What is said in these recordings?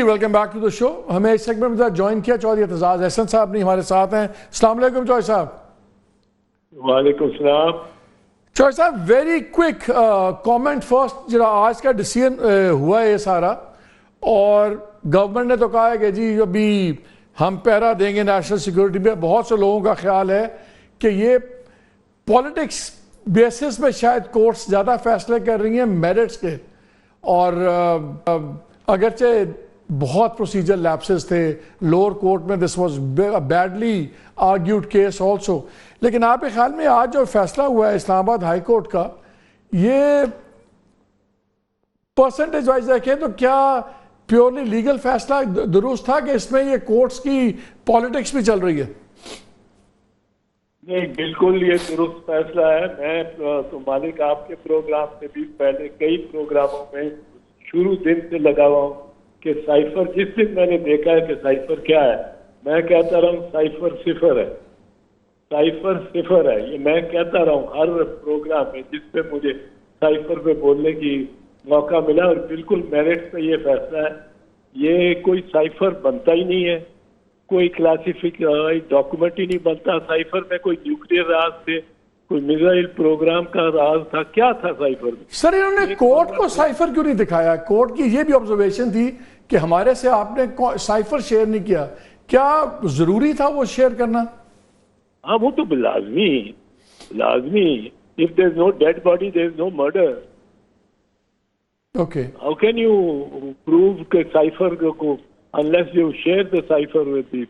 Welcome back to the شو. ہمیں اس segment میں join کیا چودھری اعتزاز احسن صاحب نے ہمارے ساتھ ہیں. السلام علیکم چودھری صاحب. وعلیکم السلام. چودھری صاحب ویری کوئک کامنٹ فرسٹ. جڑا آج کا ڈیسیژن ہوا ہے یہ سارا, اور گورنمنٹ نے تو کہا ہے کہ جی ابھی ہم پہرا دیں گے نیشنل سیکورٹی پہ. بہت سے لوگوں کا خیال ہے کہ یہ پولیٹکس بیسس پہ شاید کورٹس زیادہ فیصلے کر رہی ہیں میرٹس کے, اور اگرچہ بہت پروسیجر لیپسز تھے لوور کورٹ میں, this was badly argued case also, لیکن آپ کے خیال میں آج جو فیصلہ ہوا ہے اسلام آباد ہائی کورٹ کا, یہ پرسنٹیج وائز دیکھیں تو کیا پیورلی لیگل فیصلہ درست تھا کہ اس میں یہ کورٹس کی پالیٹکس بھی چل رہی ہے؟ نہیں, بالکل یہ درست فیصلہ ہے. میں تو مالک آپ کے پروگرام سے بھی پہلے کئی پروگراموں میں شروع دن سے لگا ہوا ہوں کہ سائفر, جس دن میں نے دیکھا ہے کہ سائفر کیا ہے, میں کہتا رہا ہوں سائفر صفر ہے, سائفر صفر ہے. یہ میں کہتا رہا ہوں ہر پروگرام میں جس پہ مجھے سائفر پہ بولنے کی موقع ملا, اور بالکل میرٹ پہ یہ فیصلہ ہے. یہ کوئی سائفر بنتا ہی نہیں ہے, کوئی کلاسیفائڈ ڈاکومنٹ ہی نہیں بنتا. سائفر میں کوئی نیوکلیئر راز تھے, کوئی میزائل پروگرام کا راز تھا, کیا تھا سائفر میں؟ سر انہوں نے کورٹ کو سائفر کیوں نہیں دکھایا؟ کورٹ کی یہ بھی آبزرویشن تھی کہ ہمارے سے آپ نے سائفر شیئر نہیں کیا. کیا ضروری تھا وہ شیئر کرنا؟ ہاں, وہ تو لازمی. If there is no dead body, there is no murder. Okay. How can you prove کہ cipher کو unless you share the cipher with the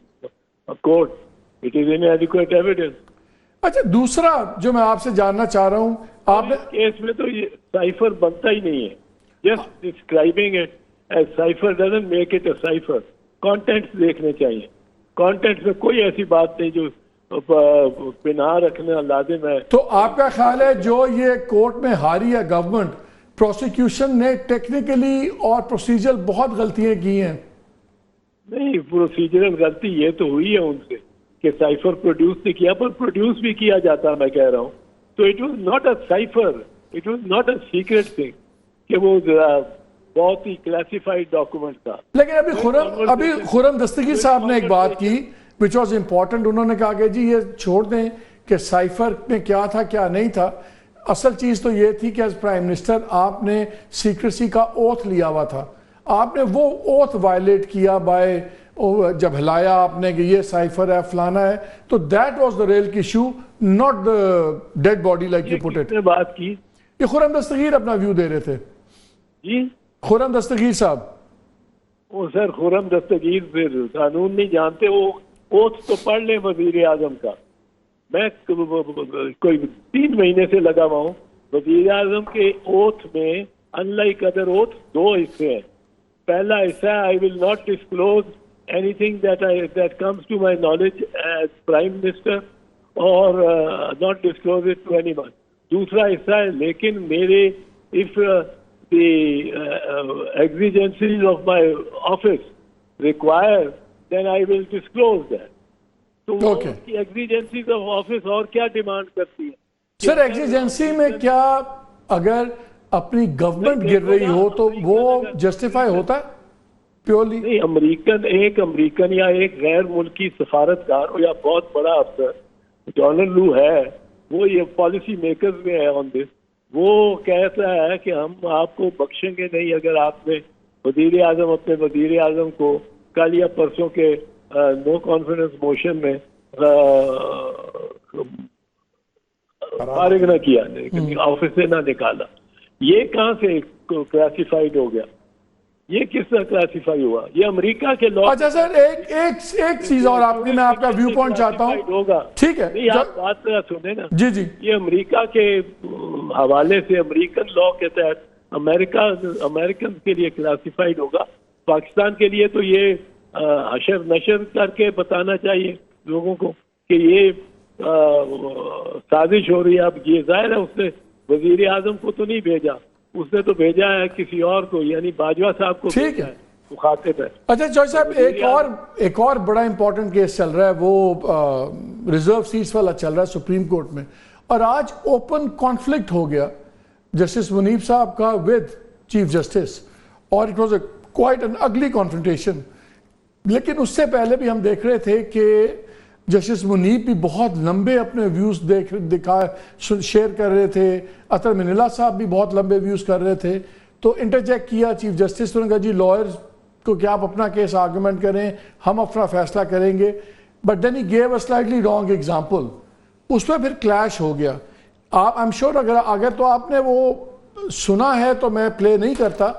court? It is inadequate evidence. اچھا, دوسرا جو میں آپ سے جاننا چاہ رہا ہوں, آپ اس کیس میں تو یہ cipher بنتا ہی نہیں ہے. Just describing it as cipher doesn't make it a cipher. Contents دیکھنے چاہیے. Contents میں کوئی ایسی بات نہیں جو پناہ رکھنا لازم ہے. تو آپ کا خیال ہے جو یہ کورٹ میں ہاری ہے گورنمنٹ, پروسیکیوشن نے ٹیکنیکلی اور پروسیجر بہت غلطیاں کی ہیں؟ نہیں, پروسیجرل غلطی یہ تو ہوئی ہے ان سے کہ سائفر پروڈیوس نہیں کیا, پر پروڈیوس بھی کیا جاتا میں کہہ رہا ہوں. تو it was not a cipher, it was not a secret thing کہ وہ بہت ہی کلاسیفائڈ ڈاکومنٹ تھا. لیکن ابھی خرم دستگیر صاحب نے ایک بات کی which was important. انہوں نے کہا کہ جی یہ چھوڑ دیں کہ سائفر میں کیا تھا کیا نہیں تھا. اصل چیز تو یہ تھی کہ ایز پرائم منسٹر آپ نے سیکریسی کا اوتھ لیا ہوا تھا, آپ نے وہ اوتھ وائلیٹ کیا بائی جب ہلایا آپ نے کہ یہ سائفر ہے فلانا ہے. تو that was the real issue, not the dead body like you put it. بات کی یہ خرم دستگیر اپنا ویو دے رہے تھے. جی, خرم دستگیر صاحب. وہ سر خرم دستگیر پھر قانون نہیں جانتے. وہ اوتھ تو پڑھ لیں وزیر اعظم کا. میں کوئی 3 مہینے سے لگا ہوا ہوں. وزیر اعظم کے اوتھ میں ان لائک ادر اوتھ 2 حصے ہیں. پہلا حصہ ہے I will not disclose anything that comes to my knowledge as prime minister اور not disclose it to anyone. دوسرا حصہ ہے لیکن میرے if the exigencies of my office require then I will disclose that. تو وہ اس کی ایگزیجنسیز of office اور کیا ڈیمانڈ کرتی ہے؟ سر ایگزیجنسی میں کیا اگر اپنی گورنمنٹ گر رہی ہو تو وہ جسٹیفائی ہوتا ہے پیورلی؟ نہیں, ایک امریکن یا ایک غیر ملکی سفارتکار ہو یا بہت بڑا افسر, ڈونلڈ لو ہے, وہ یہ پالیسی میکرز میں ہے آن دس, وہ کہتا ہے کہ ہم آپ کو بخشیں گے نہیں اگر آپ نے وزیر اعظم اپنے وزیر اعظم کو کل یا پرسوں کے نو کانفیڈنس موشن میں فارغ نہ کیا, آفس سے نہ نکالا. یہ کہاں سے کلاسیفائڈ ہو گیا؟ یہ کس طرح کلاسیفائی ہوا؟ یہ امریکہ کے لا. اچھا سر, ایک چیز اور آپ میں آپ کا ویو پوائنٹ چاہتا ہوں. ہوگا ٹھیک ہے, نہیں آپ بات ذرا سنیں نا. جی جی. یہ امریکہ کے حوالے سے امریکن لا کے تحت امریکن کے لیے کلاسیفائڈ ہوگا. پاکستان کے لیے تو یہ حشر نشر کر کے بتانا چاہیے لوگوں کو کہ یہ سازش ہو رہی ہے. اب یہ ظاہر ہے اس نے وزیر اعظم کو تو نہیں بھیجا, اس نے تو بھیجا ہے کسی اور کو, یعنی باجوہ صاحب کو. ٹھیک ہے, مخاطب ہے. اچھا چوہدری صاحب ایک اور بڑا امپورٹنٹ کیس چل رہا ہے, وہ ریزرو سیٹس والا چل رہا ہے سپریم کورٹ میں, اور آج اوپن کانفلکٹ ہو گیا جسٹس منیب صاحب کا ود چیف جسٹس, اور it was a quite an ugly confrontation. لیکن اس سے پہلے بھی ہم دیکھ رہے تھے کہ جسٹس منیب بھی بہت لمبے اپنے ویوز شیئر کر رہے تھے. اطہر منیلا صاحب بھی بہت لمبے ویوز کر رہے تھے. تو انٹرجیکٹ کیا چیف جسٹس نے کہا جی لائرز کو کہ آپ اپنا کیس آرگومنٹ کریں, ہم اپنا فیصلہ کریں گے. But then he gave a slightly wrong example. اس پہ پھر کلیش ہو گیا. آپ ایم شیور اگر تو آپ نے وہ سنا ہے تو میں پلے نہیں کرتا.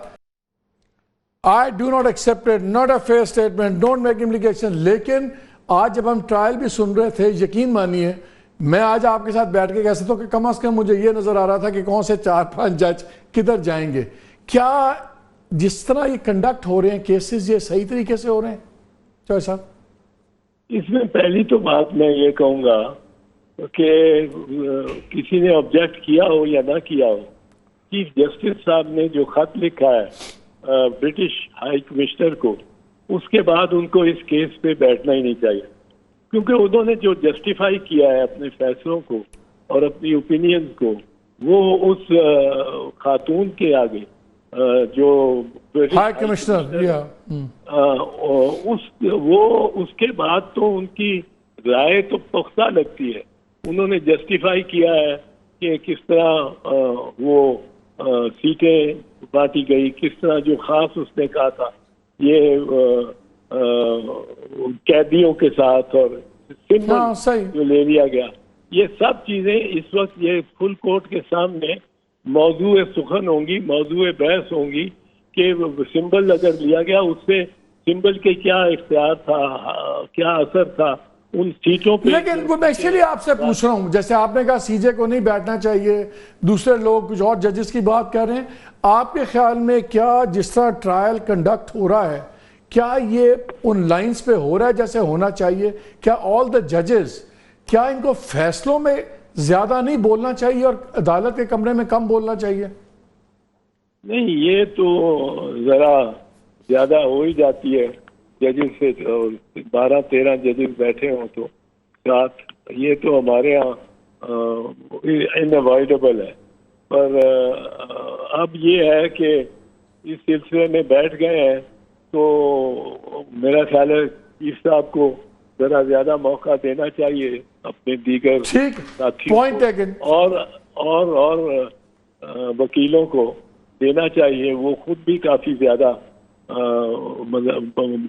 I do not accept it, not a fair statement, don't make implication. لیکن آج جب ہم ٹرائل بھی سن رہے تھے, یقین مانیے میں آج آپ کے ساتھ بیٹھ کے کہہ سکتا ہوں کہ کم از کم مجھے یہ نظر آ رہا تھا کہ کون سے 4-5 جج کدھر جائیں گے. کیا جس طرح یہ کنڈکٹ ہو رہے ہیں کیسز, یہ صحیح طریقے سے ہو رہے ہیں چوہے صاحب؟ اس میں پہلی تو بات میں یہ کہوں گا کہ کسی نے آبجیکٹ کیا ہو یا نہ کیا ہو, چیف جسٹس صاحب نے جو خط لکھا ہے برٹش ہائی کمشنر کو, اس کے بعد ان کو اس کیس پہ بیٹھنا ہی نہیں چاہیے, کیونکہ انہوں نے جو جسٹیفائی کیا ہے اپنے فیصلوں کو اور اپنی اوپینینز کو, وہ اس خاتون کے آگے جو ہائی کمشنر وہ اس کے بعد تو ان کی رائے تو پختہ لگتی ہے. انہوں نے جسٹیفائی کیا ہے کہ کس طرح وہ سیٹیں بانٹی گئی, کس طرح جو خاص اس نے کہا تھا یہ قیدیوں کے ساتھ اور سمبل جو لے لیا گیا, یہ سب چیزیں اس وقت یہ فل کورٹ کے سامنے موضوع سخن ہوں گی, موضوع بحث ہوں گی کہ سمبل اگر لیا گیا اس سے سمبل کے کیا اختیار تھا, کیا اثر تھا ان سیٹوں پہ. لیکن میں اسی لیے آپ سے پوچھ رہا ہوں, جیسے آپ نے کہا سی جے کو نہیں بیٹھنا چاہیے, دوسرے لوگ کچھ اور ججز کی بات کر رہے ہیں, آپ کے خیال میں کیا جس طرح ٹرائل کنڈکٹ ہو رہا ہے کیا یہ ان لائنز پہ ہو رہا ہے جیسے ہونا چاہیے؟ کیا آل دا ججز, کیا ان کو فیصلوں میں زیادہ نہیں بولنا چاہیے اور عدالت کے کمرے میں کم بولنا چاہیے؟ نہیں, یہ تو ذرا زیادہ ہو ہی جاتی ہے. ججز سے 12-13 ججز بیٹھے ہوں تو ساتھ, یہ تو ہمارے یہاں انوائڈیبل ہے. پر اب یہ ہے کہ اس سلسلے میں بیٹھ گئے ہیں تو میرا خیال ہے چیف صاحب کو ذرا زیادہ موقع دینا چاہیے اپنے دیگر ساتھیوں اور وکیلوں کو دینا چاہیے. وہ خود بھی کافی زیادہ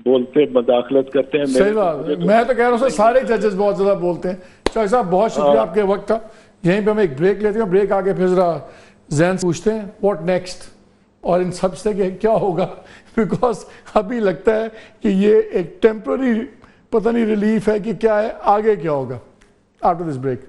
بولتے مداخلت کرتے ہیں. صحیح بات, میں تو کہہ رہا ہوں سارے ججز بہت زیادہ بولتے ہیں. چوہے صاحب بہت شکریہ آپ کے وقت کا. یہیں پہ ہم ایک بریک لیتے ہیں, بریک آگے پھر ذرا ذہن پوچھتے ہیں واٹ نیکسٹ, اور ان سب سے کہ کیا ہوگا, بیکاز ابھی لگتا ہے کہ یہ ایک ٹیمپرری پتہ نہیں ریلیف ہے کہ کیا ہے, آگے کیا ہوگا. After this break.